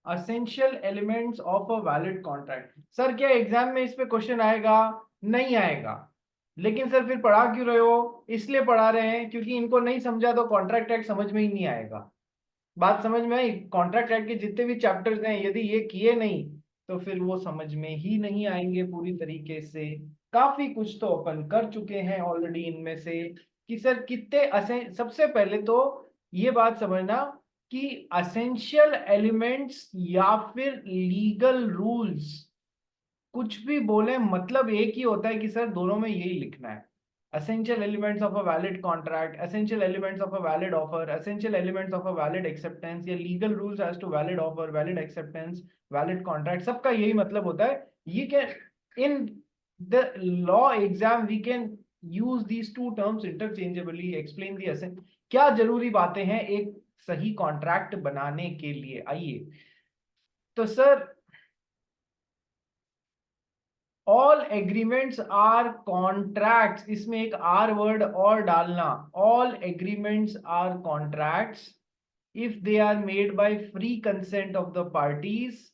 Essential elements of a valid contract. Sir क्या exam में इस पे क्वेश्चन आएगा? नहीं आएगा। लेकिन सर फिर पढ़ा क्यों रहे हो? इसलिए पढ़ा रहे हैं क्योंकि इनको नहीं समझा तो कॉन्ट्रैक्ट एक्ट समझ में ही नहीं आएगा। बात समझ में आई? कॉन्ट्रैक्ट एक्ट के जितने भी चैप्टर्स हैं यदि ये किए नहीं तो फिर वो समझ में ही नहीं आएंगे पूरी तरीके से। काफी कुछ तो अपन कर चुके हैं ऑलरेडी इनमें से कि सर कितने सबसे पहले तो ये बात समझना कि असेंशियल एलिमेंट्स या फिर लीगल रूल्स कुछ भी बोले मतलब एक ही होता है कि सर दोनों में यही लिखना है। essential elements of a valid contract, essential elements of a valid offer, essential elements of a valid acceptance या legal rules as to valid offer, valid acceptance, valid contract, सबका यही मतलब होता है। ये can in the law exam we can use these two terms interchangeably, explain the essence। क्या जरूरी बातें हैं एक सही कॉन्ट्रैक्ट बनाने के लिए, आइए। तो sir all agreements are contracts, इसमें एक आर वर्ड और डालना। All agreements are contracts if they are made by free consent of the parties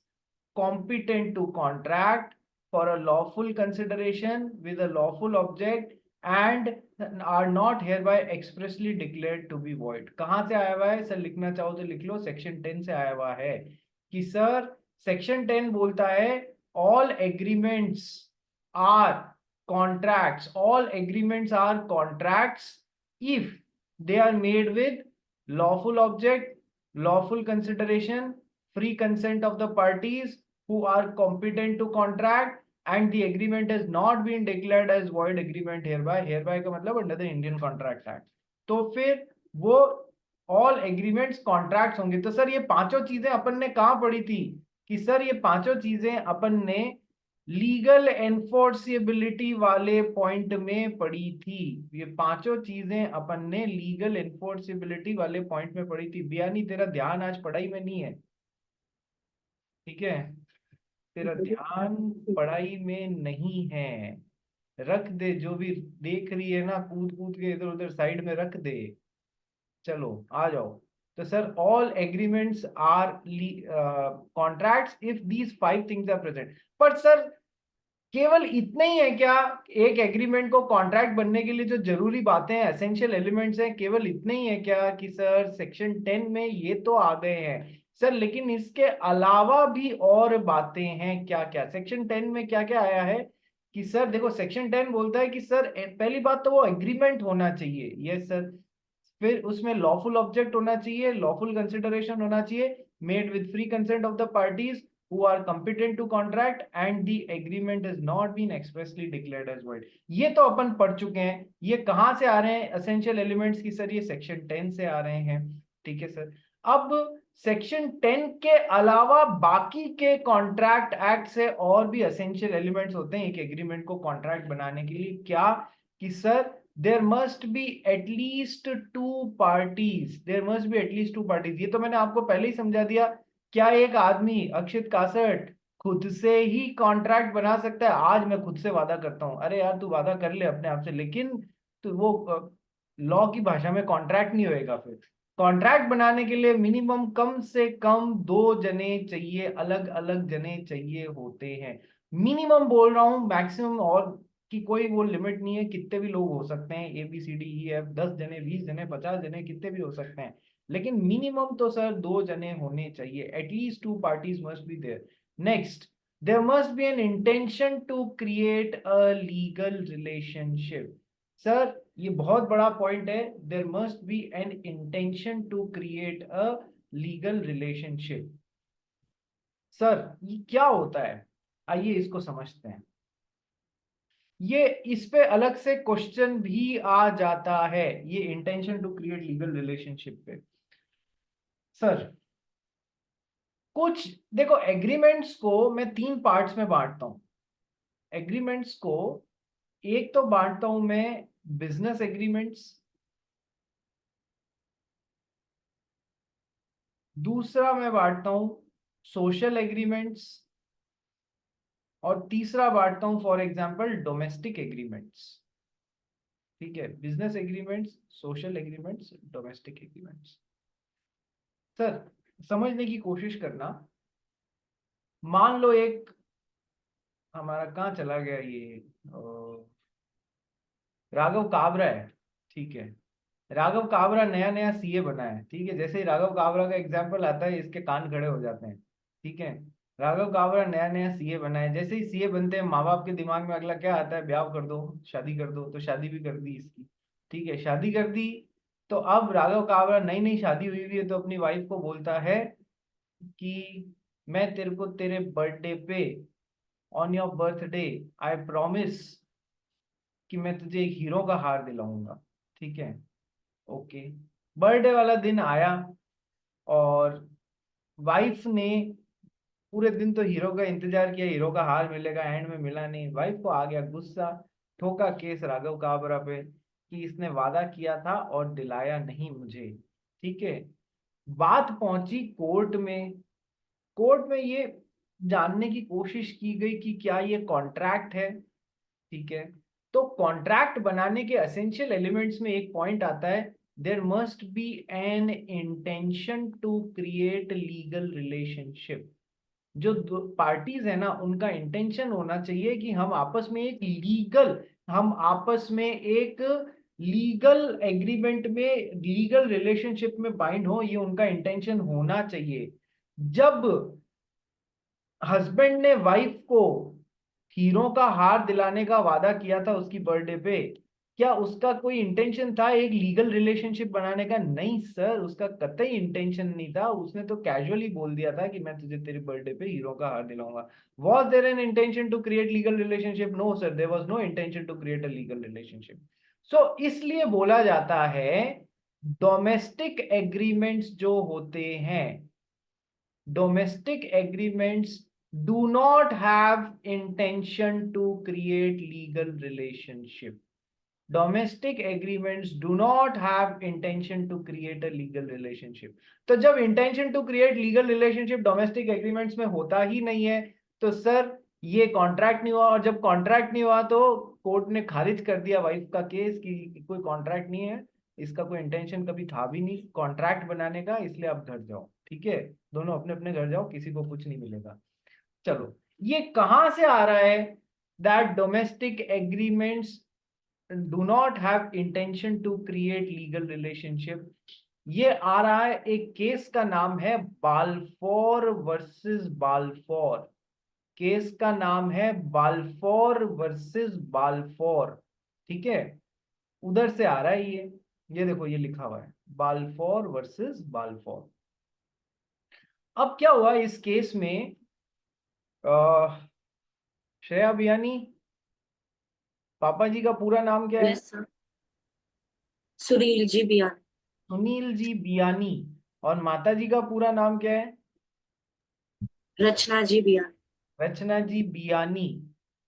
competent to contract for a lawful consideration with a lawful object and are not hereby expressly declared to be void। कहां से आया हुआ है sir? लिखना चाहो तो लिख लो, section 10 से आया हुआ है कि सर सेक्शन 10 बोलता है all agreements are contracts, all agreements are contracts if they are made with lawful object, lawful consideration, free consent of the parties who are competent to contract, and the agreement has not been declared as void agreement hereby। hereby का मतलब under the Indian contract act. तो फिर वो all agreements contracts होंगे। तो sir ये पांचों चीजें अपन ने कहां पढ़ी थी? कि सर ये पांचों चीजें अपन ने लीगल एनफोर्सिबिलिटी वाले पॉइंट में पढ़ी थी। ये पांचों चीजें अपन ने लीगल एनफोर्सिबिलिटी वाले पॉइंट में पढ़ी थी। बियानी तेरा ध्यान आज पढ़ाई में नहीं है, ठीक है? तेरा ध्यान पढ़ाई में नहीं है। रख दे जो भी देख रही है ना, कूद कूद के इधर उधर साइड में रख दे। चलो आ जाओ। तो sir all agreements are contracts if these five things are present. पर सर केवल इतना ही है क्या? एक एग्रीमेंट को कॉन्ट्रैक्ट बनने के लिए जो जरूरी बातें हैं, एसेंशियल एलिमेंट्स हैं, केवल इतना ही है क्या? कि सर सेक्शन 10 में ये तो आ गए हैं सर, लेकिन इसके अलावा भी और बातें हैं। क्या क्या सेक्शन 10 में क्या क्या आया है? कि सर देखो सेक्शन 10 बोलता है कि सर पहली बात तो वो एग्रीमेंट होना चाहिए, यस सर। फिर उसमें लॉफुल ऑब्जेक्ट होना चाहिए, लॉफुल कंसिडरेशन होना चाहिए, made with free consent of the parties who are competent to contract and the agreement has not been expressly declared as void। ये तो अपन पढ़ चुके हैं। ये कहां से आ रहे हैं एसेंशियल एलिमेंट्स की? सर ये सेक्शन 10 से आ रहे हैं, ठीक है सर। अब सेक्शन 10 के अलावा बाकी के कॉन्ट्रैक्ट एक्ट से और भी एसेंशियल एलिमेंट्स होते हैं एक एग्रीमेंट को कॉन्ट्रैक्ट बनाने के लिए। क्या? कि sir there must be at least two parties, there must be at least two parties. ये तो मैंने आपको पहले ही समझा दिया। क्या एक आदमी अक्षित कासट खुद से ही कॉन्ट्रैक्ट बना सकता है? आज मैं खुद से वादा करता हूं, अरे यार तू वादा कर ले अपने आप से, लेकिन तो वो लॉ की भाषा में कॉन्ट्रैक्ट नहीं होएगा। फिर कॉन्ट्रैक्ट बनाने के लिए मिनिमम कम से कम दो जने चाहिए, अलग अलग जने चाहिए होते हैं। मिनिमम बोल रहा हूं, मैक्सिमम और की कोई वो लिमिट नहीं है। कितने भी लोग हो सकते हैं, ABCDEF, 10 जने, 20 जने, 50 जने, कितने भी हो सकते हैं। लेकिन मिनिमम तो सर दो जने होने चाहिए। At least two parties must be there. Next, there must be an intention to create a legal relationship. Sir ये बहुत बड़ा पॉइंट है, there must be an intention to create a legal relationship. Sir ये क्या होता है? आइए इसको समझते हैं। ये इस पे अलग से क्वेश्चन भी आ जाता है, ये intention to create legal relationship पे। सर कुछ देखो, एग्रीमेंट्स को मैं तीन पार्ट्स में बांटता हूं। एग्रीमेंट्स को एक तो बांटता हूं मैं बिजनेस एग्रीमेंट्स, दूसरा मैं बांटता हूं सोशल एग्रीमेंट्स, और तीसरा बांटता हूं फॉर एग्जांपल डोमेस्टिक एग्रीमेंट्स। ठीक है, business agreements, social agreements, domestic agreements. Sir समझने की कोशिश करना मान लो एक हमारा कहाँ चला गया ये राघव काबरा है, ठीक है। राघव काबरा नया नया सीए बना है, ठीक है। जैसे ही राघव काबरा का एग्जाम्पल आता है इसके कान खड़े हो जाते हैं, ठीक है। राघव काबरा नया नया सीए बना है, जैसे ही सीए बनते हैं माँ बाप के दिमाग में अगला क्या आता है, ब्याह कर दो, शादी कर दो। तो शादी भी कर दी इसकी, ठीक है, शादी कर दी। तो अब राघव काबरा नई नई शादी हुई हुई है, तो अपनी वाइफ को बोलता है कि मैं तेरे को तेरे बर्थडे पे, on your birthday, I promise कि मैं तुझे एक हीरो का हार दिलाऊंगा, ठीक है। ओके, बर्थडे वाला दिन आया और वाइफ ने पूरे दिन तो हीरो का इंतजार किया, हीरो का हार मिलेगा, एंड में मिला नहीं। वाइफ को आ गया गुस्सा, ठोका केस राघव काबरा पे कि इसने वादा किया था और दिलाया नहीं मुझे, ठीक है। बात पहुंची कोर्ट में। कोर्ट में ये जानने की कोशिश की गई कि क्या ये कॉन्ट्रैक्ट है, ठीक है। तो कॉन्ट्रैक्ट बनाने के एसेंशियल एलिमेंट्स में एक पॉइंट आता है, there must be an intention to create legal relationship. जो दो पार्टीज है ना, उनका इंटेंशन होना चाहिए कि हम आपस में एक लीगल एग्रीमेंट में, लीगल रिलेशनशिप में बाइंड हो, ये उनका इंटेंशन होना चाहिए। जब हस्बैंड ने वाइफ को हीरो का हार दिलाने का वादा किया था उसकी बर्थडे पे, क्या उसका कोई इंटेंशन था एक लीगल रिलेशनशिप बनाने का? नहीं सर, उसका कतई इंटेंशन नहीं था। उसने तो कैजुअली बोल दिया था कि मैं तुझे तेरी बर्थडे पे हीरो का हार दिलाऊंगा। Was there an intention to create legal relationship? No sir, there was no intention to create a legal relationship. So इसलिए बोला जाता है डोमेस्टिक एग्रीमेंट्स जो होते हैं, domestic agreements do not have intention to create legal relationship. Domestic agreements do not have intention to create a legal relationship. तो जब intention to create legal relationship domestic agreements में होता ही नहीं है, तो सर ये कॉन्ट्रैक्ट नहीं हुआ। और जब कॉन्ट्रैक्ट नहीं हुआ तो कोर्ट ने खारिज कर दिया वाइफ का केस कि कोई कॉन्ट्रैक्ट नहीं है, इसका कोई इंटेंशन कभी था भी नहीं कॉन्ट्रैक्ट बनाने का, इसलिए आप घर जाओ, ठीक है। दोनों अपने अपने घर जाओ, किसी को कुछ नहीं मिलेगा। चलो, ये कहां से आ रहा है that domestic agreements do not have intention to create legal relationship? ये आ रहा है, एक केस का नाम है बाल्फोर वर्सेस बाल्फोर। केस का नाम है बाल्फोर वर्सेस बाल्फोर, ठीक है। उधर से आ रहा है ये देखो, ये लिखा हुआ है बाल्फोर वर्सेस बाल्फोर। अब क्या हुआ इस केस में, श्रेया बियानी, पापा जी का पूरा नाम क्या है? Yes sir. सुनील जी बियान। सुनील जी बियानी। और माता जी का पूरा नाम क्या है? रचना जी बियान। रचना जी बियानी।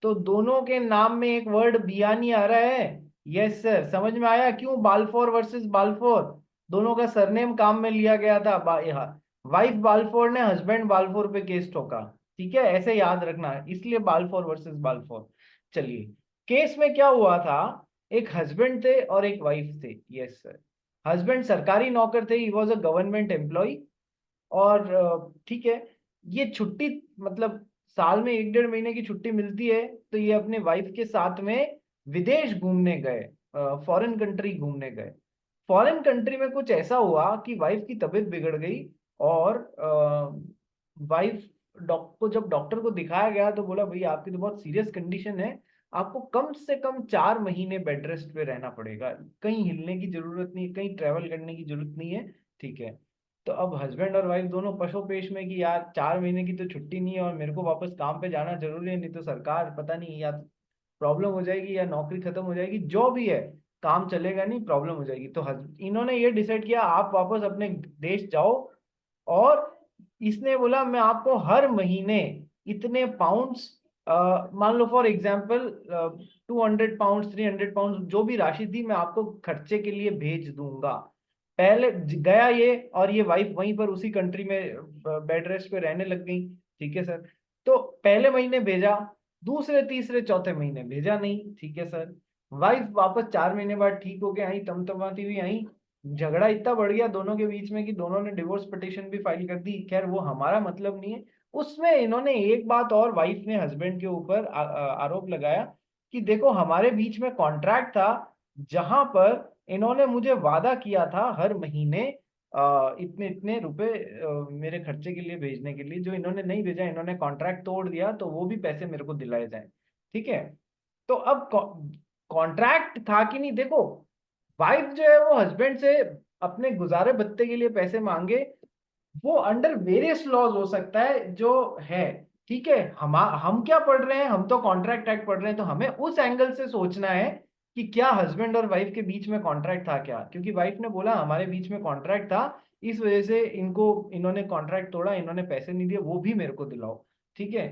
तो दोनों के नाम में एक वर्ड बियानी आ रहा है। यस सर, समझ में आया क्यों बाल्फोर वर्सेस बाल्फोर? दोनों का सरनेम काम में लिया गया था। वाइफ बाल्फोर ने हस्बैंड बाल्फोर पे केस ठोका, ठीक है, ऐसे याद रखना, इसलिए बाल्फोर वर्सेस बाल्फोर। चलिए, केस में क्या हुआ था, एक हस्बैंड थे और एक वाइफ थे। यस सर, हस्बैंड सरकारी नौकर थे, he was a government employ. और ठीक है, ये छुट्टी मतलब साल में 1-1.5 महीने की छुट्टी मिलती है, तो ये अपने वाइफ के साथ में विदेश घूमने गए, फॉरेन कंट्री घूमने गए। फॉरेन कंट्री में कुछ ऐसा हुआ कि वाइफ की तबीयत बिगड़ गई, और वाइफ को जब डॉक्टर को दिखाया गया तो बोला भैया आपकी तो बहुत सीरियस कंडीशन है, आपको कम से कम 4 महीने बेड रेस्ट पे रहना पड़ेगा, कहीं हिलने की जरूरत नहीं, कहीं ट्रेवल करने की जरूरत नहीं है, ठीक है। तो अब हस्बैंड और वाइफ दोनों पशोपेश में कि यार 4 महीने की तो छुट्टी नहीं है और मेरे को वापस काम पे जाना जरूरी है, नहीं तो सरकार पता नहीं या प्रॉब्लम हो जाएगी या नौकरी खत्म हो जाएगी, जो भी है, काम चलेगा नहीं, प्रॉब्लम हो जाएगी। तो इन्होंने ये डिसाइड किया आप वापस अपने देश जाओ। और इसने बोला मैं आपको हर महीने इतने पाउंड्स, मान लो फॉर एग्जाम्पल 200 पाउंड, 300 पाउंड, जो भी राशि थी मैं आपको खर्चे के लिए भेज दूंगा। पहले गया ये, और ये वाइफ वहीं पर उसी कंट्री में बेड रेस्ट पे रहने लग गई, ठीक है सर। तो पहले महीने भेजा, दूसरे तीसरे चौथे महीने भेजा नहीं, ठीक है सर। वाइफ वापस 4 महीने बाद ठीक होके आई, तमतमाती हुई आई। झगड़ा इतना बढ़ गया दोनों के बीच में कि दोनों ने डिवोर्स पिटिशन भी फाइल कर दी। खैर वो हमारा मतलब नहीं है, उसमें इन्होंने एक बात और वाइफ ने हस्बैंड के ऊपर आरोप लगाया कि देखो हमारे बीच में कॉन्ट्रैक्ट था जहां पर इन्होंने मुझे वादा किया था हर महीने इतने इतने रुपए मेरे खर्चे के लिए भेजने के लिए, जो इन्होंने नहीं भेजा, इन्होंने कॉन्ट्रैक्ट तोड़ दिया, तो वो भी पैसे मेरे को दिलाए जाए। ठीक है, तो अब कॉन्ट्रैक्ट था कि नहीं, देखो वाइफ जो है वो हस्बैंड से अपने गुजारे भत्ते के लिए पैसे मांगे, वो अंडर वेरियस लॉज हो सकता है जो है। ठीक है, हम क्या पढ़ रहे हैं, हम तो कॉन्ट्रैक्ट एक्ट पढ़ रहे हैं, तो हमें उस एंगल से सोचना है कि क्या हस्बैंड और वाइफ के बीच में कॉन्ट्रैक्ट था क्या, क्योंकि वाइफ ने बोला हमारे बीच में कॉन्ट्रैक्ट था, इस वजह से इन्होंने कॉन्ट्रैक्ट तोड़ा, इन्होंने पैसे नहीं दिए, वो भी मेरे को दिलाओ। ठीक है,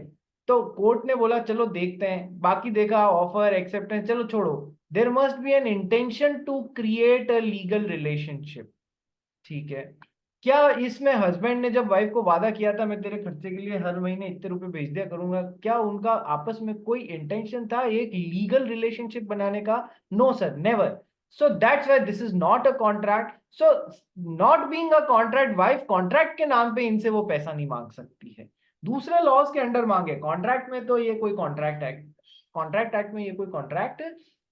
तो कोर्ट ने बोला चलो देखते हैं, बाकी देखा ऑफर एक्सेप्टेंस, चलो छोड़ो, there must be an intention to create a legal relationship. ठीक है, क्या इसमें हस्बैंड ने जब वाइफ को वादा किया था मैं तेरे खर्चे के लिए हर महीने इतने रुपए भेज दिया करूंगा, क्या उनका आपस में कोई इंटेंशन था एक लीगल रिलेशनशिप बनाने का? No sir, never. So that's why this is not a contract. So not being a contract, wife contract के नाम पे इनसे वो पैसा नहीं मांग सकती है, दूसरे लॉज के अंडर मांगे, कॉन्ट्रैक्ट में तो ये कोई कॉन्ट्रैक्ट एक्ट में ये कोई कॉन्ट्रैक्ट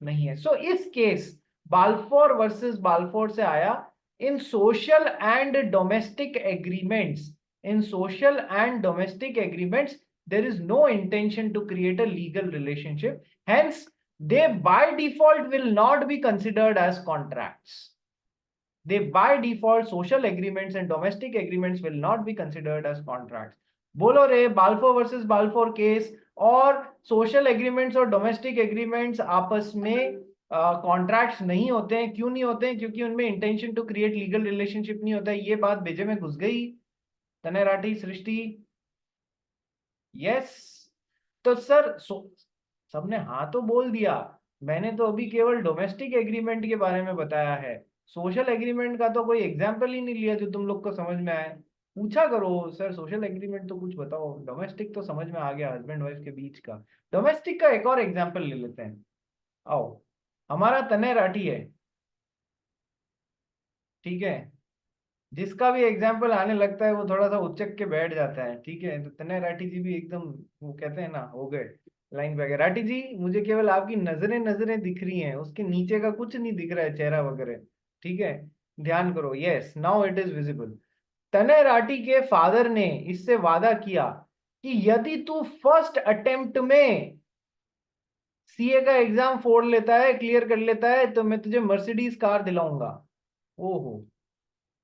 नहीं है। सो इस केस बाल्फोर वर्सेस बाल्फोर से आया, in social and domestic agreements, in social and domestic agreements there is no intention to create a legal relationship, hence they by default will not be considered as contracts. They by default, social agreements and domestic agreements will not be considered as contracts. बोलो रे, Balfour versus Balfour case और social agreements और domestic agreements आपस में contracts नहीं होते हैं। क्यों नहीं होते हैं? क्योंकि उनमें intention to create legal relationship नहीं होता है। ये बात बेजे में घुस गई तने राठी सृष्टि? यस। तो सर सबने हाँ तो बोल दिया, मैंने तो अभी केवल डोमेस्टिक एग्रीमेंट के बारे में बताया है, सोशल एग्रीमेंट का तो कोई एग्जाम्पल ही नहीं लिया जो तुम लोग को समझ में आए। पूछा करो सर सोशल एग्रीमेंट तो कुछ बताओ, डोमेस्टिक तो समझ में आ गया हस्बैंड वाइफ के बीच का, डोमेस्टिक का एक और एग्जाम्पल ले लेते हैं। आओ, हमारा तने राठी है, ठीक है, जिसका भी एग्जाम्पल आने लगता है वो थोड़ा सा उचक के बैठ जाता है। ठीक है, तो तने राठी जी भी एकदम, वो कहते हैं ना, हो गए लाइन पे आ गए। राठी जी, मुझे केवल आपकी नजरें नजरें दिख रही हैं, उसके नीचे का कुछ नहीं दिख रहा है, चेहरा वगैरह। ठीक है, ध्यान करो। Yes, now it is visible. तने राठी के फादर ने इससे वादा किया कि यदि तू फर्स्ट अटेम्प्ट में सीए का एग्जाम फोड़ लेता है, क्लियर कर लेता है, तो मैं तुझे मर्सिडीज कार दिलाऊंगा। ओहो,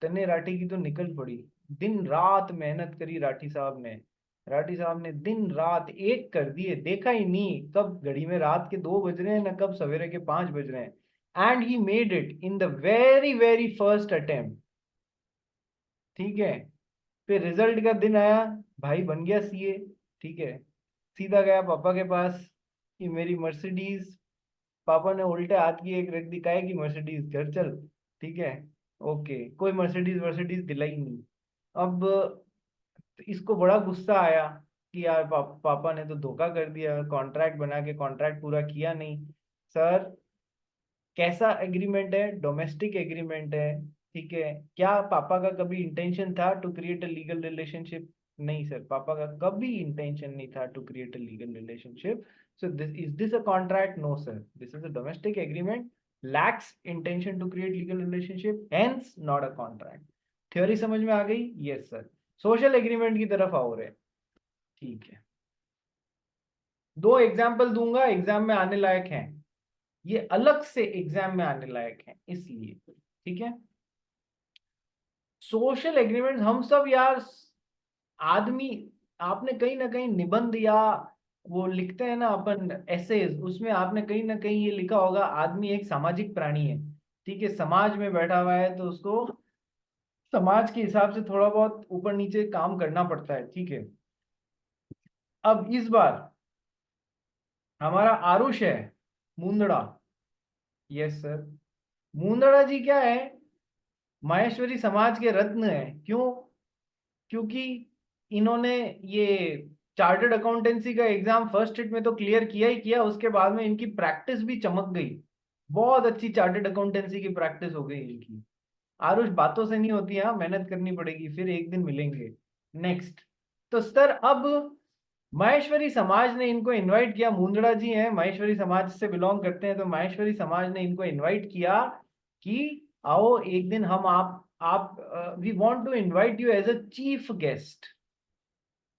तन्ने राठी की तो निकल पड़ी, दिन रात मेहनत करी राठी साहब ने। राठी साहब ने दिन रात एक कर दिए, देखा ही नहीं कब घड़ी में रात के 2 बज रहे हैं ना कब सवेरे के 5 बज रहे हैं। And he made it in the very very first attempt. ठीक है, फिर रिजल्ट का दिन आया, भाई बन गया सीए। ठीक है, सीधा गया पापा के पास कि मेरी मर्सिडीज, पापा ने उल्टे हाथ की एक रख दिखाई कि मर्सिडीज घर चल। ठीक है, ओके, कोई मर्सिडीज वर्सिडीज दिलाई नहीं। अब इसको बड़ा गुस्सा आया कि यार पापा ने तो धोखा कर दिया, कॉन्ट्रैक्ट बना के कॉन्ट्रैक्ट पूरा किया नहीं। सर, कैसा एग्रीमेंट है? डोमेस्टिक एग्रीमेंट है। ठीक है, क्या पापा का कभी इंटेंशन था to create a legal relationship? नहीं सर, पापा का कभी इंटेंशन नहीं था to create a legal relationship. So this a contract? No sir, this is a domestic agreement, lacks intention to create legal relationship, hence not a contract। Theory समझ में आ गई? Yes sir. Social agreement की तरफ आओ रे। ठीक है, 2 example दूंगा, एग्जाम में आने लायक हैं, ये अलग से एग्जाम में आने लायक हैं इसलिए। ठीक है, सोशल एग्रीमेंट हम सब यार आदमी, आपने कहीं ना कहीं निबंध या वो लिखते हैं ना अपन एसेज, उसमें आपने कहीं ना कहीं ये लिखा होगा आदमी एक सामाजिक प्राणी है। ठीक है, समाज में बैठा हुआ है तो उसको समाज के हिसाब से थोड़ा बहुत ऊपर नीचे काम करना पड़ता है। ठीक है, अब इस बार हमारा आरुष है मुंदड़ा। यस सर, मुंदड़ा जी क्या है, माहेश्वरी समाज के रत्न है। क्यों? क्योंकि इन्होंने ये चार्टर्ड अकाउंटेंसी का एग्जाम फर्स्ट हिट में तो क्लियर किया ही किया, उसके बाद में इनकी प्रैक्टिस भी चमक गई, बहुत अच्छी चार्टर्ड अकाउंटेंसी की प्रैक्टिस हो गई इनकी। आरुष, बातों से नहीं होती है, मेहनत करनी पड़ेगी, फिर एक दिन मिलेंगे। नेक्स्ट, तो सर अब माहेश्वरी समाज ने इनको इनवाइट किया, मुंदड़ा जी हैं माहेश्वरी समाज से बिलोंग करते हैं, तो माहेश्वरी समाज ने इनको इनवाइट किया कि आओ एक दिन हम आप we want to invite you as a chief guest.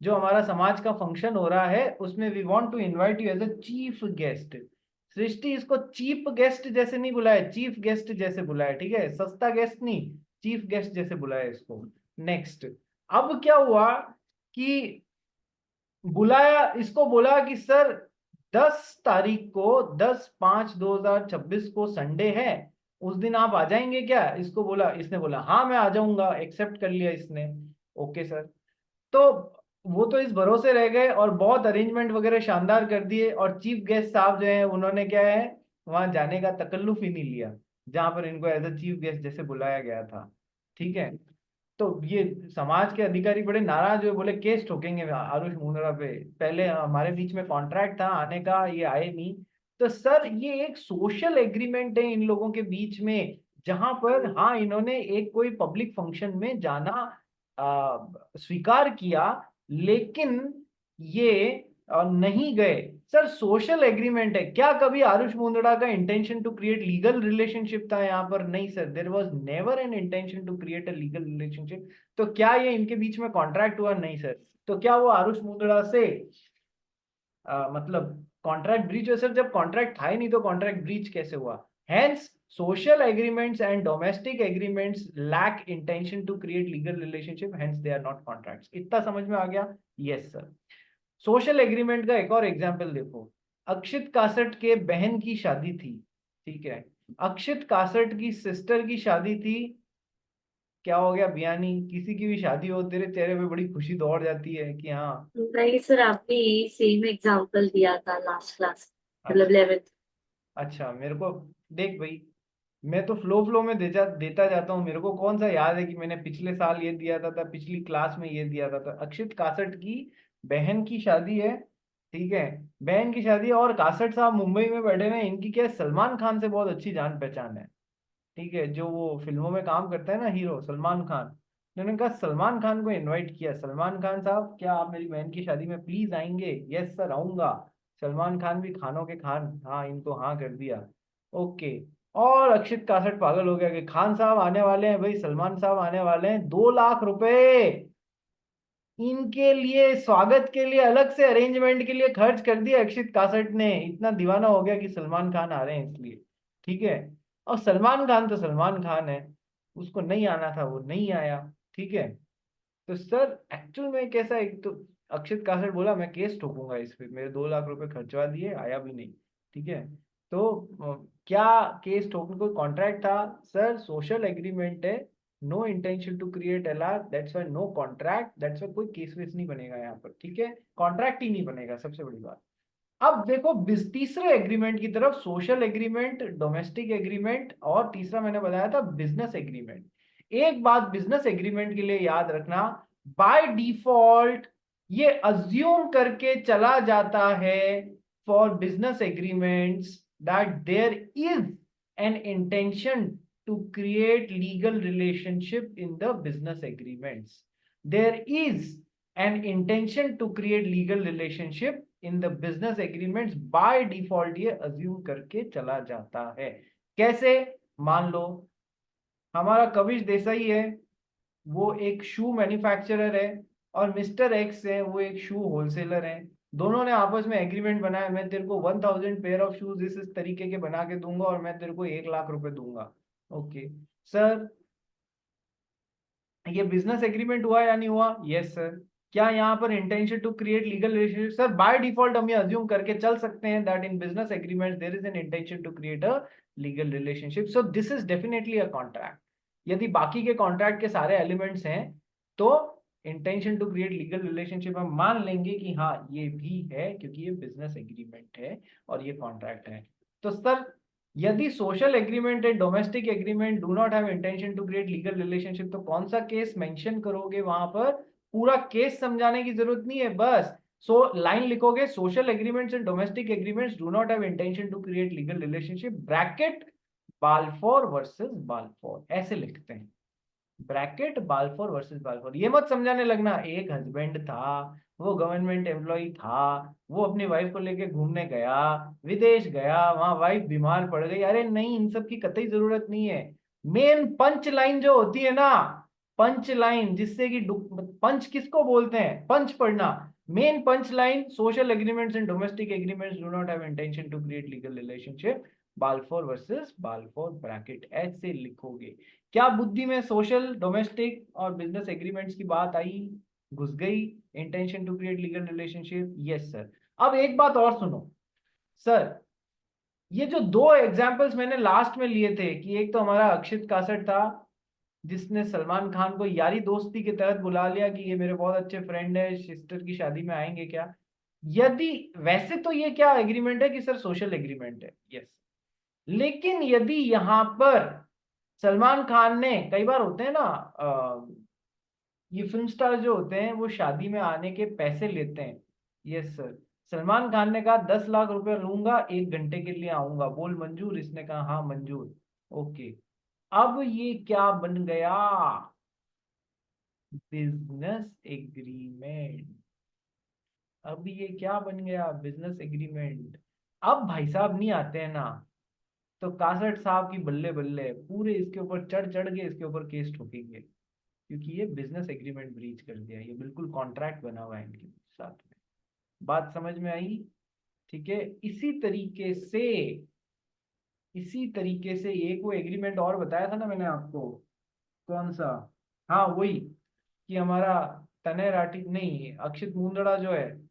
जो हमारा समाज का फंक्शन हो रहा है उसमें we want to invite you as a chief guest. Srishti इसको चीफ गेस्ट जैसे नहीं बुलाया, चीफ गेस्ट जैसे बुलाया, ठीक है, सस्ता गेस्ट नहीं, चीफ गेस्ट जैसे बुलाया इसको। नेक्स्ट, अब क्या हुआ कि बुलाया इसको, बोला कि सर 10 तारीख को 10/5/2026 को संडे है, उस दिन आप आ जाएंगे क्या? इसको बोला, इसने बोला हाँ मैं आ जाऊंगा, एक्सेप्ट कर लिया इसने। Okay sir. तो वो तो इस भरोसे रह गए और बहुत अरेंजमेंट वगैरह शानदार कर दिए, और चीफ गेस्ट साहब जो है उन्होंने क्या है, वहां जाने का तकल्लुफ ही नहीं लिया जहां पर इनको एज अ चीफ गेस्ट जैसे बुलाया गया था। ठीक है, तो ये समाज के अधिकारी बड़े नाराज हुए, बोले केस ठोकेंगे आरुष मुंदड़ा पे, पहले हमारे बीच में कॉन्ट्रैक्ट था आने का, ये आए नहीं। तो सर ये एक सोशल एग्रीमेंट है इन लोगों के बीच में, जहां पर हाँ इन्होंने एक कोई पब्लिक फंक्शन में जाना स्वीकार किया, लेकिन ये नहीं गए। सर सोशल एग्रीमेंट है, क्या कभी आरुष मुंदड़ा का intention to create legal relationship था यहाँ पर? नहीं sir, there was never an intention to create a legal relationship. तो क्या ये इनके बीच में कॉन्ट्रैक्ट हुआ? नहीं सर। तो क्या वो आरुष मुंदड़ा से मतलब कॉन्ट्रैक्ट ब्रीच है? सर जब कॉन्ट्रैक्ट था ही नहीं तो कॉन्ट्रैक्ट ब्रीच कैसे हुआ? Hence social agreements and domestic agreements lack intention to create legal relationship, hence they are not contracts। इतना समझ में आ गया? Yes sir. सोशल एग्रीमेंट का एक और एग्जाम्पल देखो, अक्षित कासट के बहन की शादी थी, ठीक है, अक्षित कासट की सिस्टर की शादी थी। क्या हो गया बियानी, किसी की भी शादी हो तेरे चेहरे पे बड़ी खुशी दौड़ जाती है कि हाँ। नहीं सर, आपने सेम एग्जांपल दिया था लास्ट क्लास, मतलब अच्छा 11th। अच्छा, मेरे को देख भाई, मैं तो फ्लो फ्लो में देता जाता हूँ, मेरे को कौन सा याद है कि मैंने पिछले साल ये दिया था पिछली क्लास में ये दिया था। तो अक्षित कासट की बहन की शादी है, ठीक है, बहन की शादी है, और कासट साहब मुंबई में बैठे हैं, इनकी क्या है, सलमान खान से बहुत अच्छी जान पहचान है, ठीक है, जो वो फिल्मों में काम करता है ना हीरो सलमान खान। उन्होंने कहा सलमान खान को इनवाइट किया, सलमान खान साहब क्या आप मेरी बहन की शादी में प्लीज आएंगे? यस सर आऊंगा। सलमान खान भी खानों के खान, हाँ इनको हाँ कर दिया। ओके। और अक्षित कासट पागल हो गया कि खान साहब आने वाले हैं भाई, सलमान साहब आने वाले हैं, 2 लाख रुपए इनके लिए स्वागत के लिए अलग से अरेंजमेंट के लिए खर्च कर दिया अक्षित कासट ने, इतना दीवाना हो गया कि सलमान खान आ रहे हैं इसलिए। ठीक है, और सलमान खान तो सलमान खान है, उसको नहीं आना था वो नहीं आया। ठीक है, तो सर एक्चुअल में कैसा, एक तो अक्षित कासट बोला मैं केस ठोकूंगा इस पे, मेरे 2 लाख रुपए खर्चवा दिए आया भी नहीं। ठीक है, तो क्या केस ठोकने को कॉन्ट्रैक्ट था? सर सोशल एग्रीमेंट है, no intention to create LR, that's why no contract, that's why कोई केस वेस नहीं बनेगा यहाँ पर। ठीक है, कॉन्ट्रैक्ट ही नहीं बनेगा, सबसे बड़ी बात। अब देखो तीसरे एग्रीमेंट की तरफ, सोशल एग्रीमेंट, डोमेस्टिक एग्रीमेंट, और तीसरा मैंने बताया था बिजनेस एग्रीमेंट। एक बात बिजनेस एग्रीमेंट के लिए याद रखना, बाय डिफॉल्ट ये अज्यूम करके चला जाता है for business agreements that there is an intention to create legal relationship in the business agreements. There is an intention to create legal relationship in the business agreements, by default ये assume करके चला जाता है। कैसे? मान लो हमारा कविश देसाई है, वो एक शू मैन्युफैक्चरर है, और मिस्टर एक्स है वो एक शू होलसेलर है। दोनों ने आपस में एग्रीमेंट बनाया, मैं तेरे को 1000 पेयर ऑफ शूज इस तरीके के बना के दूंगा और मैं तेरे को 1 लाख रुपए दूंगा। ओके सर, ये बिजनेस एग्रीमेंट हुआ या नहीं हुआ? Yes sir. क्या यहाँ पर intention to create legal relationship? Sir by default हम ये अज्यूम करके चल सकते हैं that in business agreement there is an intention to create a legal relationship, so this is definitely a contract. यदि बाकी के कॉन्ट्रैक्ट के सारे एलिमेंट्स हैं तो intention to create legal relationship हम मान लेंगे कि हाँ ये भी है, क्योंकि ये बिजनेस एग्रीमेंट है और ये कॉन्ट्रैक्ट है। तो सर यदि social agreement and domestic agreement do not have intention to create legal relationship, तो कौन सा केस मेंशन करोगे वहां पर? पूरा केस समझाने की जरूरत नहीं है, बस सो लाइन लिखोगे, social agreements and domestic agreements do not have intention to create legal relationship bracket Balfour versus Balfour, ऐसे लिखते हैं। Bracket Balfour versus Balfour. ये मत समझाने लगना एक हस्बैंड था, वो गवर्नमेंट एम्प्लॉय था, वो अपनी वाइफ को लेके घूमने गया, विदेश गया, वहां वाइफ बीमार पड़ गई। अरे नहीं, इन सब की कतई जरूरत नहीं है। मेन पंच लाइन जो होती है ना, पंच लाइन, जिससे कि पंच किसको बोलते हैं, पंच पढ़ना। Main punch line, social agreements and domestic agreements do not have intention to create legal relationship, Balfour versus Balfour, bracket ऐसे लिखोगे। क्या बुद्धि में सोशल, डोमेस्टिक और बिजनेस एग्रीमेंट्स की बात आई, घुस गई? Intention to create legal relationship, yes sir. अब एक बात और सुनो सर, ये जो दो एग्जांपल्स मैंने लास्ट में लिए थे, कि एक तो हमारा अक्षित कासट था जिसने सलमान खान को यारी दोस्ती के तहत बुला लिया कि ये मेरे बहुत अच्छे फ्रेंड है, सिस्टर की शादी में आएंगे क्या। यदि वैसे तो ये क्या एग्रीमेंट है कि सर सोशल एग्रीमेंट है, यस। लेकिन यदि यहां पर सलमान खान ने, कई बार होते हैं ना ये फिल्म स्टार जो होते हैं वो शादी में आने के पैसे लेते हैं, यस सर। सलमान खान ने कहा 10 लाख रुपए लूंगा, 1 घंटे के लिए आऊंगा, बोल मंजूर? इसने कहा हाँ मंजूर, ओके। अब ये क्या बन गया, बिजनेस एग्रीमेंट। अब ये क्या बन गया, बिजनेस एग्रीमेंट। अब भाई साहब नहीं आते हैं ना, तो कासट साहब की बल्ले बल्ले, पूरे इसके ऊपर चढ़ चढ़ के इसके ऊपर केस ठोकेंगे, क्योंकि ये बिजनेस एग्रीमेंट ब्रीच कर दिया, ये बिल्कुल कॉन्ट्रैक्ट बना हुआ है इनके साथ में। बात समझ में आई? ठीक है। इसी तरीके से एक वो एग्रीमेंट और बताया था ना मैंने आपको, कौन सा, हाँ वही, कि हमारा तनय राठी नहीं, अक्षित मुंदड़ा जो है,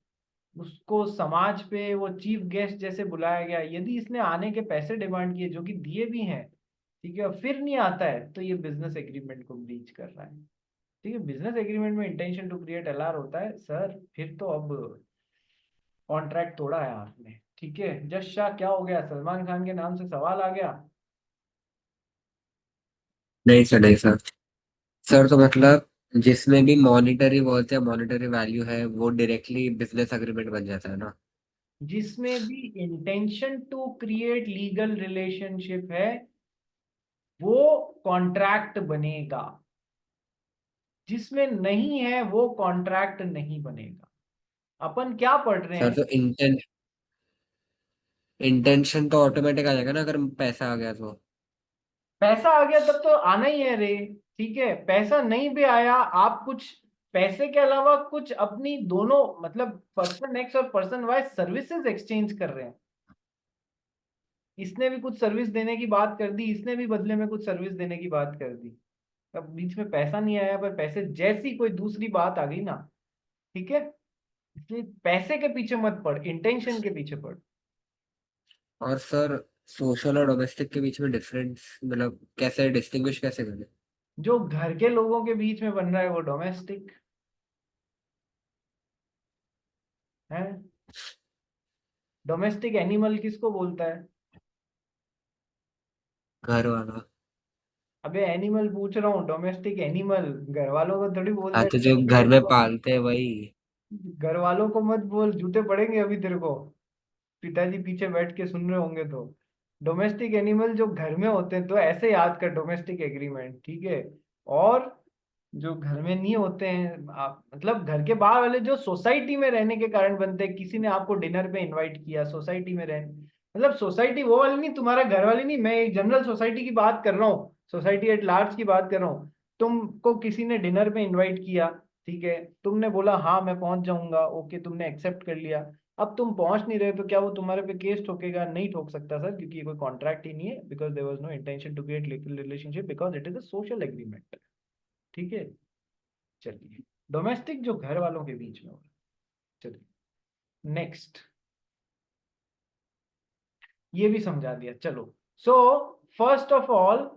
उसको समाज पे वो चीफ गेस्ट जैसे बुलाया गया। यदि इसने आने के पैसे डिमांड किए, जो कि दिए भी हैं, ठीक है, और फिर नहीं आता है, तो ये बिजनेस एग्रीमेंट को ब्रीच कर रहा है। ठीक है, बिजनेस एग्रीमेंट में इंटेंशन टू क्रिएट एलआर होता है सर, फिर तो अब कॉन्ट्रैक्ट तोड़ा है आपने। ठीक है, जश शाह क्या हो गया, सलमान खान के नाम से सवाल आ गया? नहीं सर, नहीं सर। सर तो मतलब जिसमें भी मॉनिटरी बोलते हैं, मॉनिटरी वैल्यू है, वो डायरेक्टली बिजनेस अग्रीमेंट बन जाता है ना। जिसमें भी intention to create legal relationship है, वो कॉन्ट्रैक्ट बनेगा। जिसमें नहीं है वो कॉन्ट्रैक्ट नहीं बनेगा। अपन क्या पढ़ रहे सर हैं? तो इंटेंशन तो ऑटोमेटिक आ जाएगा ना अगर पैसा आ गया तो। पैसा आ गया तब तो आना ही है रे। ठीक है, पैसा नहीं भी आया, आप कुछ पैसे के अलावा कुछ अपनी दोनों, मतलब पर्सन एक्स और पर्सन वाई सर्विसेज एक्सचेंज कर रहे हैं। इसने भी कुछ सर्विस देने की बात कर दी, इसने भी बदले में कुछ सर्विस देने की बात कर दी। अब बीच में पैसा नहीं आया, पर पैसे जैसी कोई दूसरी बात आ गई ना, ठीक है, इसलिए पैसे के पीछे मत पड़, इंटेंशन के पीछे पड़। और सर सोशल और डोमेस्टिक के बीच में डिफरेंस मतलब कैसे डिस्टिंग्विश कैसे करें? जो घर के लोगों के बीच में बन रहा है वो डोमेस्टिक है। डोमेस्टिक एनिमल किसको बोलता है? घर वाला। अबे एनिमल पूछ रहा हूँ, डोमेस्टिक एनिमल, घर वालों को थोड़ी हाँ बोलते तो जो घर हैं। में पालते हैं वही। घर वालों को मत बोल, जूते पड़ेंगे अभी तेरे को, पिताजी पीछे बैठ के सुन रहे होंगे तो। डोमेस्टिक एनिमल जो घर में होते हैं, तो ऐसे याद कर डोमेस्टिक एग्रीमेंट, ठीक है। और जो घर में नहीं होते हैं, आप मतलब घर के बाहर वाले, जो सोसाइटी में रहने के कारण बनते हैं, किसी ने आपको डिनर पे इनवाइट किया, सोसाइटी में रह, मतलब सोसाइटी वो वाली नहीं, तुम्हारा घर वाली नहीं, मैं एक जनरल सोसाइटी की बात कर रहा हूँ, सोसाइटी एट लार्ज की बात कर रहा हूँ। तुमको किसी ने डिनर पे इनवाइट किया, ठीक है, तुमने बोला हाँ मैं पहुंच जाऊंगा, ओके, तुमने एक्सेप्ट कर लिया। अब तुम पहुंच नहीं रहे, तो क्या वो तुम्हारे पे केस ठोकेगा? नहीं ठोक सकता सर, क्योंकि ये कोई कॉन्ट्रैक्ट ही नहीं है, because there was no intention to create legal relationship, because it is a social agreement. ठीक है, चलिए, डोमेस्टिक जो घर वालों के बीच में हो रहा है। चलिए नेक्स्ट, ये भी समझा दिया, चलो। So first of all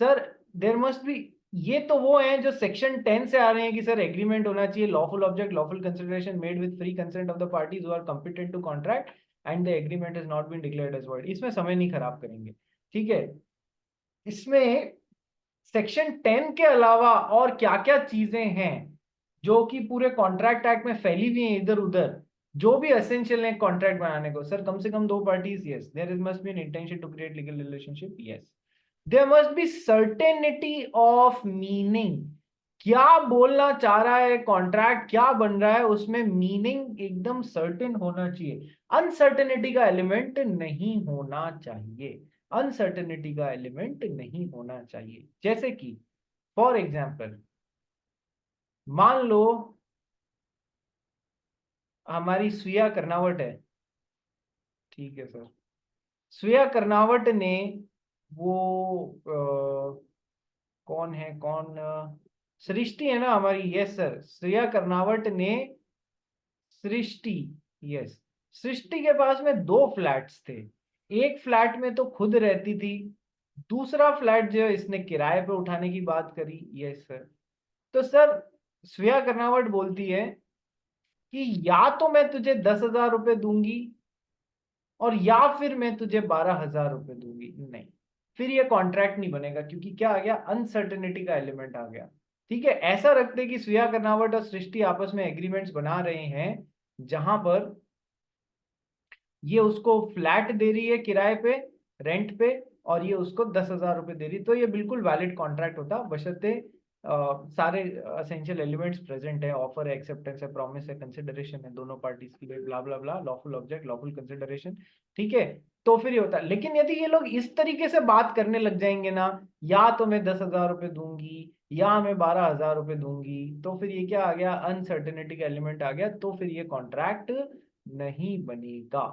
sir, there must be, ये तो वो हैं जो सेक्शन 10 से आ रहे हैं कि सर एग्रीमेंट होना चाहिए, lawful object, lawful consideration made with free consent of the parties who are competent to contract and the agreement is not been declared as void. इसमें समय नहीं खराब करेंगे, ठीक है। इसमें सेक्शन 10 के अलावा और क्या क्या चीजें हैं जो कि पूरे कॉन्ट्रैक्ट एक्ट में फैली हुई हैं इधर उधर, जो भी एसेंशियल है कॉन्ट्रैक्ट बनाने को? सर कम से कम दो parties, yes, there is must be an intention to create legal relationship, yes. There must be certainty of meaning. क्या बोलना चाह रहा है कॉन्ट्रैक्ट, क्या बन रहा है, उसमें मीनिंग एकदम सर्टेन होना चाहिए। अनसर्टेनिटी का एलिमेंट नहीं होना चाहिए, अनसर्टेनिटी का एलिमेंट नहीं होना चाहिए। जैसे कि फॉर एग्जाम्पल मान लो हमारी श्रेया कर्नावट है, ठीक है सर, श्रेया कर्नावट ने वो कौन है, कौन सृष्टि है ना हमारी, यस सर, श्रेया कर्नावट ने सृष्टि, यस, सृष्टि के पास में 2 फ्लैट्स थे। एक फ्लैट में तो खुद रहती थी, दूसरा फ्लैट जो है इसने किराए पे उठाने की बात करी, यस सर। तो सर श्रेया कर्नावट बोलती है कि या तो मैं तुझे 10,000 रुपए दूंगी और या फिर मैं तुझे 12,000 रुपए दूंगी। नहीं, फिर ये कॉन्ट्रैक्ट नहीं बनेगा, क्योंकि क्या आ गया, अनसर्टेनिटी का एलिमेंट आ गया। ठीक है, ऐसा रखते कि श्रेया कर्नावट और सृष्टि आपस में एग्रीमेंट्स बना रहे हैं जहां पर ये उसको फ्लैट दे रही है किराए पे, रेंट पे, और ये उसको 10,000 रुपए दे रही, तो ये बिल्कुल वैलिड कॉन्ट्रैक्ट होता, बशर्ते सारे असेंशियल एलिमेंट्स प्रेजेंट है, ऑफर है, एक्सेप्टेंस है, प्रॉमिस है, कंसिडरेशन है दोनों पार्टीज की, ब्ला ब्ला ब्ला, लॉफुल ऑब्जेक्ट, लॉफुल कंसिडरेशन। ठीक है, तो फिर ये होता है। लेकिन यदि ये लोग इस तरीके से बात करने लग जाएंगे ना, या तो मैं 10,000 रुपए दूंगी या मैं 12,000 रुपए दूंगी, तो फिर ये क्या आ गया, अनसर्टेनिटी का एलिमेंट आ गया, तो फिर ये कॉन्ट्रैक्ट नहीं बनेगा।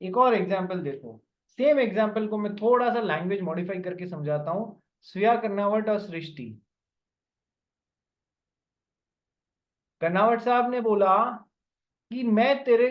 एक और एग्जाम्पल देखो, सेम एग्जाम्पल को मैं थोड़ा सा लैंग्वेज मॉडिफाई करके समझाता हूं। श्रेया कर्नावट और सृष्टि, कर्नावट साहब ने बोला कि मैं तेरे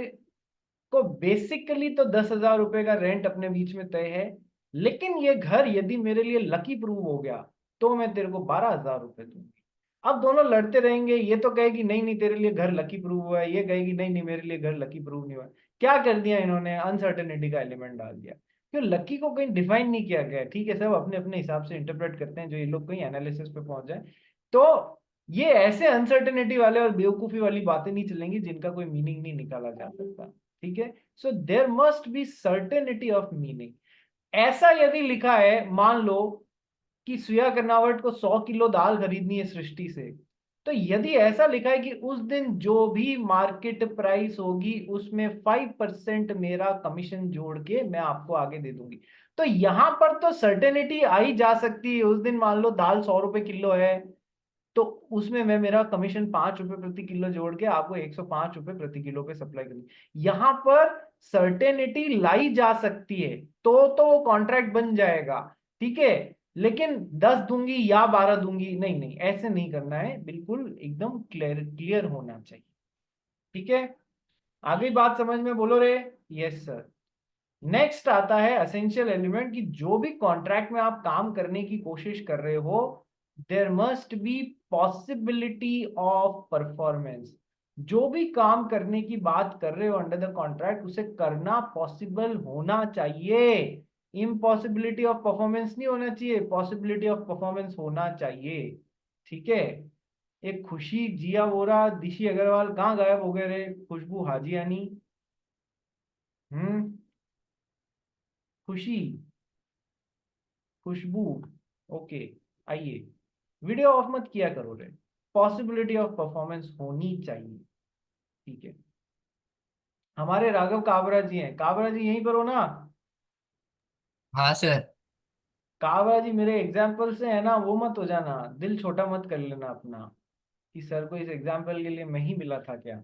को बेसिकली तो 10,000 रुपए का रेंट अपने बीच में तय है, लेकिन ये घर यदि मेरे लिए लकी प्रूव हो गया तो मैं तेरे को 12,000 रुपए दूंगी। अब दोनों लड़ते रहेंगे, ये तो कहेगी नहीं नहीं तेरे लिए घर लकी प्रूव हुआ है, ये कहेगी नहीं नहीं मेरे लिए घर लकी प्रूव नहीं हुआ है। क्या कर दिया इन्होंने, अनसर्टेनिटी का एलिमेंट डाल दिया। क्यों, लकी को कहीं डिफाइन नहीं किया गया। ठीक है, सब अपने अपने हिसाब से इंटरप्रेट करते हैं, जो ये लोग कहीं एनालिसिस पे पहुंच जाए। तो ये ऐसे अनसर्टेनिटी वाले और बेवकूफी वाली बातें नहीं चलेंगी जिनका कोई मीनिंग नहीं निकाला जा सकता। ठीक है, so there must be certainty of meaning. ऐसा यदि लिखा है, मान लो कि श्रेया कर्नावट को 100 किलो दाल खरीदनी है सृष्टि से, तो यदि ऐसा लिखा है कि उस दिन जो भी मार्केट प्राइस होगी उसमें 5% मेरा कमीशन जोड़ के मैं आपको आगे दे दूंगी, तो यहां पर तो सर्टेनिटी आई जा सकती है। उस दिन मान लो दाल 100 रुपए किलो है, तो उसमें मैं मेरा कमीशन 5 रुपए प्रति किलो जोड़ के आपको 105 रुपए प्रति किलो पे सप्लाई करूँ, यहां पर सर्टेनिटी लाई जा सकती है, तो वो कॉन्ट्रैक्ट बन जाएगा। ठीक है, लेकिन 10 दूंगी या 12 दूंगी, नहीं नहीं, ऐसे नहीं करना है, बिल्कुल एकदम क्लियर क्लियर होना चाहिए। ठीक है, आगे बात समझ में, बोलो रे, यस सर। नेक्स्ट आता है असेंशियल एलिमेंट, कि जो भी कॉन्ट्रैक्ट में आप काम करने की कोशिश कर रहे हो, there must be possibility of performance. जो भी काम करने की बात कर रहे हो अंडर द कॉन्ट्रैक्ट, उसे करना पॉसिबल होना चाहिए। इम्पॉसिबिलिटी ऑफ परफॉर्मेंस नहीं होना चाहिए, पॉसिबिलिटी ऑफ परफॉर्मेंस होना चाहिए। ठीक है, एक खुशी जिया वोरा दिशी अग्रवाल कहाँ गायब हो गए रे, खुशबू हाजियानी, खुशी, खुशबू, ओके, आइए, वीडियो ऑफ मत किया करो रे, पॉसिबिलिटी ऑफ परफॉर्मेंस होनी चाहिए। ठीक है, हमारे राघव काबरा जी हैं, काबरा जी यहीं पर हो ना? हाँ सर। काबरा जी मेरे एग्जाम्पल से है ना, वो मत हो जाना, दिल छोटा मत कर लेना अपना कि सर को इस एग्जाम्पल के लिए मैं ही मिला था क्या।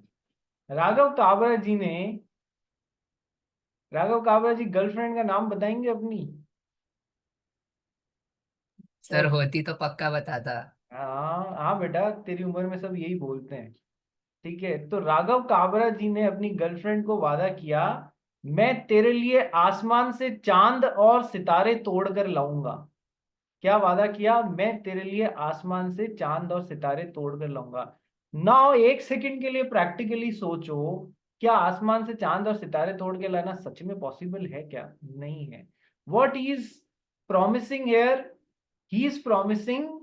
राघव काबरा जी ने, राघव काबरा जी गर्लफ्रेंड का नाम बताएंगे अपनी? सर होती तो पक्का बताता। हाँ हाँ बेटा, तेरी उम्र में सब यही बोलते हैं। ठीक है, तो राघव काबरा जी ने अपनी गर्लफ्रेंड को वादा किया, मैं तेरे लिए आसमान से चांद और सितारे तोड़ कर लाऊंगा। क्या वादा किया, मैं तेरे लिए आसमान से चांद और सितारे तोड़ कर लाऊंगा। नाउ एक सेकंड के लिए प्रैक्टिकली सोचो, क्या आसमान से चांद और सितारे तोड़ के लाना सच में पॉसिबल है क्या? नहीं है। What is promising here, he is promising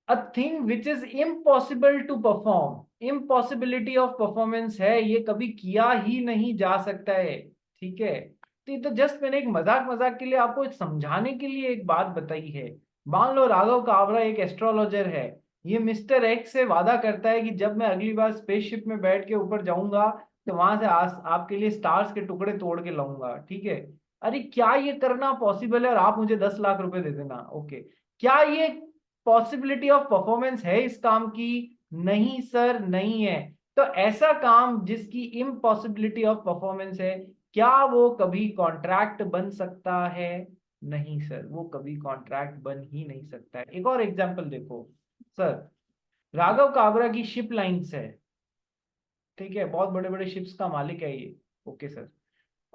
a thing which is impossible to perform, impossibility of performance है, ये कभी किया ही नहीं जा सकता है। ठीक है, तो ये तो जस्ट मैंने एक मजाक मजाक के लिए आपको समझाने के लिए एक बात बताई है। मान लो राघव काबरा एक एस्ट्रोलॉजर है, ये मिस्टर एक्स से वादा करता है कि जब मैं अगली बार स्पेसशिप में बैठ के ऊपर जाऊंगा तो वहां से आपके लिए स्टार्स के टुकड़े तोड़ के लाऊंगा, ठीक है। अरे क्या ये करना पॉसिबल है? और आप मुझे 10 लाख रुपए दे देना, ओके। क्या ये पॉसिबिलिटी ऑफ परफॉर्मेंस है इस काम की? नहीं सर, नहीं है। तो ऐसा काम जिसकी इम्पॉसिबिलिटी ऑफ परफॉर्मेंस है, क्या वो कभी कॉन्ट्रैक्ट बन सकता है? नहीं सर, वो कभी कॉन्ट्रैक्ट बन ही नहीं सकता है। एक और एग्जांपल देखो सर, राघव काबरा की शिप लाइंस है, ठीक है, बहुत बड़े बड़े शिप्स का मालिक है ये, ओके सर।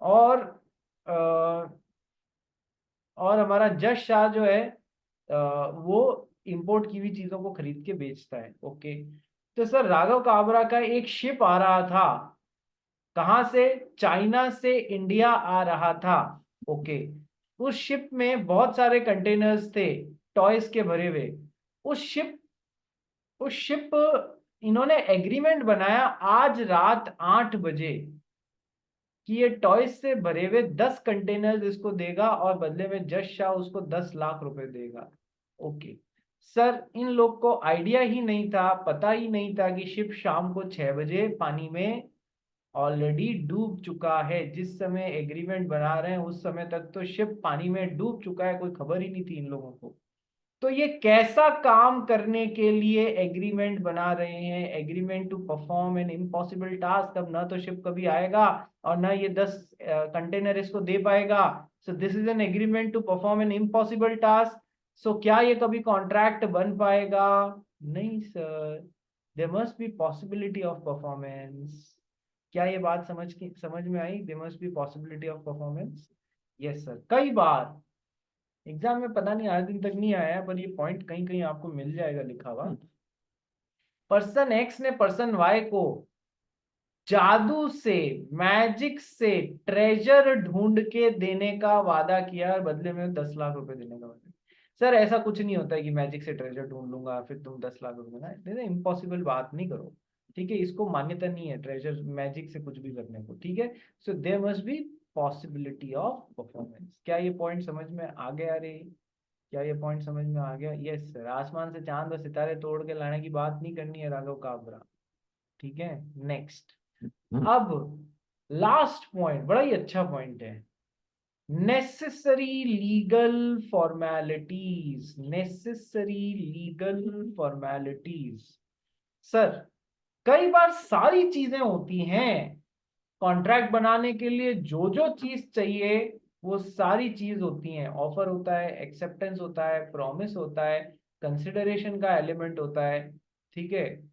और और हमारा जश शाह जो है वो इंपोर्ट की हुई चीजों को खरीद के बेचता है, ओके। तो सर राघव काबरा का एक शिप आ रहा था, कहां से? चाइना से इंडिया आ रहा था, ओके। उस शिप में बहुत सारे कंटेनर्स थे टॉयज के भरे हुए। उस शिप इन्होंने एग्रीमेंट बनाया आज रात 8 बजे कि ये टॉयज से भरे हुए 10 कंटेनर्स इसको देगा और बदले में जश शाह उसको 10 लाख रुपए देगा, ओके। सर इन लोग को आइडिया ही नहीं था, पता ही नहीं था कि शिप शाम को 6 बजे पानी में ऑलरेडी डूब चुका है। जिस समय एग्रीमेंट बना रहे हैं उस समय तक तो शिप पानी में डूब चुका है, कोई खबर ही नहीं थी इन लोगों को। तो ये कैसा काम करने के लिए एग्रीमेंट बना रहे हैं? Agreement to perform an impossible task. अब ना तो शिप कभी आएगा और ना ये 10 कंटेनर इसको दे पाएगा। So this is an agreement to perform an impossible task. So क्या ये कभी कॉन्ट्रैक्ट बन पाएगा? नहीं sir, there must be possibility of performance. क्या ये बात समझ में आई? There must be possibility of performance. Yes sir, कई बार एग्जाम में पता नहीं आज दिन तक नहीं आया है, पर ये पॉइंट कहीं कहीं आपको मिल जाएगा लिखा हुआ। पर्सन एक्स ने पर्सन वाई को जादू से, मैजिक से ट्रेजर ढूंढ के देने का वादा किया और बदले में 10 लाख रुपए देने का वादा। सर ऐसा कुछ नहीं होता है कि मैजिक से ट्रेजर ढूंढ लूंगा फिर तुम 10 लाख रुपए देना, इम्पॉसिबल बात नहीं करो, ठीक है। इसको मान्यता नहीं है ट्रेजर मैजिक से कुछ भी करने को, ठीक है। So there must be possibility of performance. क्या ये पॉइंट समझ में आ गया? रे क्या ये पॉइंट समझ में आ गया? यस सर, आसमान से चांद और सितारे तोड़ के लाने की बात नहीं करनी है राघव काबरा, ठीक है। नेक्स्ट, अब लास्ट पॉइंट बड़ा ही अच्छा पॉइंट है, necessary legal formalities. Necessary legal formalities. Sir कई बार सारी चीजें होती हैं कॉन्ट्रैक्ट बनाने के लिए, जो जो चीज चाहिए वो सारी चीज होती हैं। ऑफर होता है, एक्सेप्टेंस होता है, प्रॉमिस होता है, कंसिडरेशन का एलिमेंट होता है, ठीक है,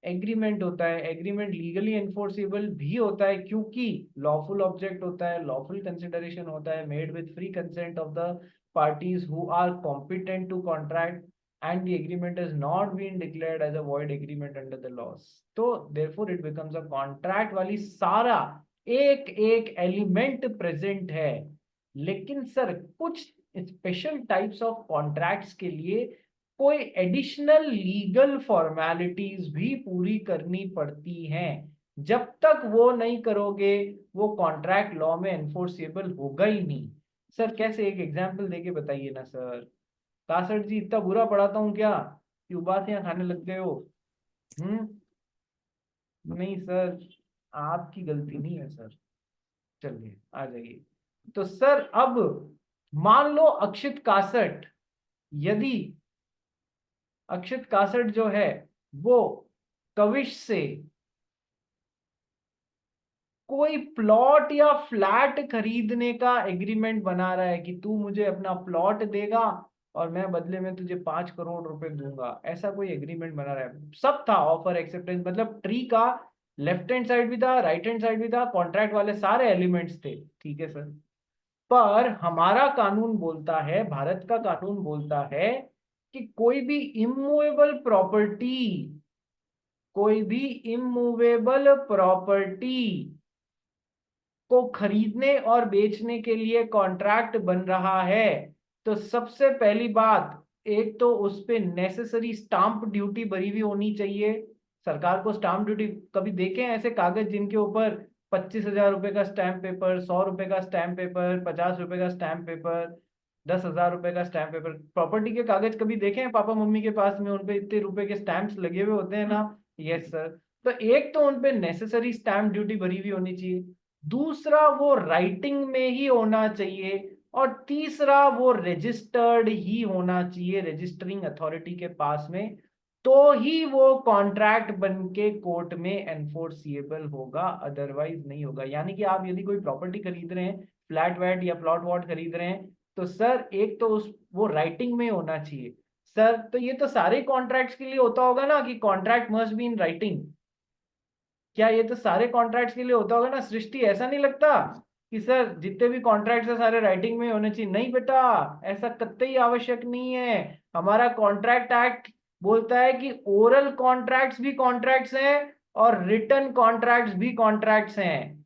एग्रीमेंट होता है। एग्रीमेंट लीगली एनफोर्सेबल भी होता है क्योंकि लॉफुल ऑब्जेक्ट होता है, लॉफुल कंसिडरेशन होता है, made with free consent of the parties who are competent to contract, and the agreement has not been declared as a void agreement under the laws. तो therefore it becomes a contract वाली सारा एक एक element present है। लेकिन sir कुछ special types of contracts के लिए कोई एडिशनल लीगल फॉर्मेलिटीज भी पूरी करनी पड़ती हैं। जब तक वो नहीं करोगे वो कॉन्ट्रैक्ट लॉ में एनफोर्सेबल होगा ही नहीं। सर कैसे? एक एग्जांपल देके बताइए ना सर। कासर जी इतना बुरा पढ़ाता हूँ क्या कि उबासियां खाने लग गए हो? नहीं सर, आपकी गलती नहीं है सर। चलिए आ जाइए। तो सर अब मान लो यदि अक्षित कासट जो है वो कविश से कोई प्लॉट या फ्लैट खरीदने का एग्रीमेंट बना रहा है कि तू मुझे अपना प्लॉट देगा और मैं बदले में तुझे 5 करोड़ रुपए दूंगा, ऐसा कोई एग्रीमेंट बना रहा है। सब था, ऑफर, एक्सेप्टेंस, मतलब ट्री का लेफ्ट हैंड साइड भी था, राइट हैंड साइड भी था, कॉन्ट्रैक्ट वाले सारे एलिमेंट्स थे, ठीक है सर। पर हमारा कानून बोलता है, भारत का कानून बोलता है कि कोई भी इमूवेबल प्रॉपर्टी को खरीदने और बेचने के लिए कॉन्ट्रैक्ट बन रहा है तो सबसे पहली बात, एक तो उस पे नेसेसरी स्टाम्प ड्यूटी भरी हुई होनी चाहिए। सरकार को स्टाम्प ड्यूटी कभी देखे ऐसे कागज जिनके ऊपर 25,000 रुपए का स्टैम्प पेपर, 100 रुपए का स्टैम्प पेपर, 50 रुपए का स्टैम्प पेपर, 10,000 रुपए का स्टैम्प पेपर। प्रॉपर्टी के कागज कभी देखे हैं पापा मम्मी के पास में? उनपे इतने रुपए के स्टैंप्स लगे हुए होते हैं ना। Yes sir. तो एक तो उनपे नेसेसरी स्टैम्प ड्यूटी भरी हुई होनी चाहिए, दूसरा वो राइटिंग में ही होना चाहिए, और तीसरा वो रजिस्टर्ड ही होना चाहिए रजिस्टरिंग अथॉरिटी के पास में, तो ही वो कॉन्ट्रैक्ट बन के कोर्ट में एनफोर्सिएबल होगा, अदरवाइज नहीं होगा। यानी कि आप यदि कोई प्रॉपर्टी खरीद रहे हैं, फ्लैट वैट या प्लॉट वॉट खरीद रहे हैं, तो सर एक तो उस वो राइटिंग में होना चाहिए। सर तो ये तो सारे कॉन्ट्रैक्ट्स के लिए होता होगा ना कि contract must be in writing? क्या ये तो सारे कॉन्ट्रैक्ट्स के लिए होता होगा ना सृष्टि? ऐसा नहीं लगता कि सर जितने भी कॉन्ट्रैक्ट्स है सारे राइटिंग में होने चाहिए? नहीं बेटा, ऐसा कतई आवश्यक नहीं है। हमारा कॉन्ट्रैक्ट एक्ट बोलता है कि ओरल कॉन्ट्रैक्ट्स भी कॉन्ट्रैक्ट्स हैं और रिटन कॉन्ट्रैक्ट्स भी कॉन्ट्रैक्ट्स हैं,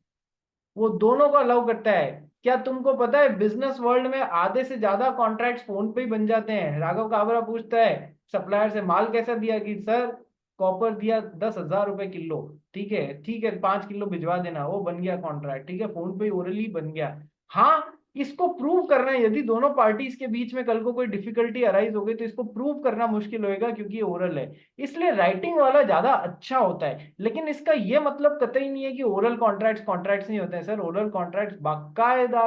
वो दोनों को अलाउ करता है। क्या तुमको पता है बिजनेस वर्ल्ड में आधे से ज्यादा कॉन्ट्रैक्ट्स फोन पे ही बन जाते हैं? राघव काबरा पूछता है सप्लायर से माल कैसा दिया, कि सर कॉपर दिया 10,000 रुपए किलो, ठीक है ठीक है 5 किलो भिजवा देना, वो बन गया कॉन्ट्रैक्ट, ठीक है फोन पे ओरली बन गया। हाँ, इसको प्रूव करना है, यदि दोनों पार्टीज के बीच में कल को कोई डिफिकल्टी अराइज हो गई तो इसको प्रूव करना मुश्किल होएगा, क्योंकि ये ओरल है, इसलिए राइटिंग वाला ज्यादा अच्छा होता है। लेकिन इसका ये मतलब कतई नहीं है कि ओरल कॉन्ट्रैक्ट्स कॉन्ट्रैक्ट्स नहीं होते हैं। सर ओरल कॉन्ट्रैक्ट्स बाकायदा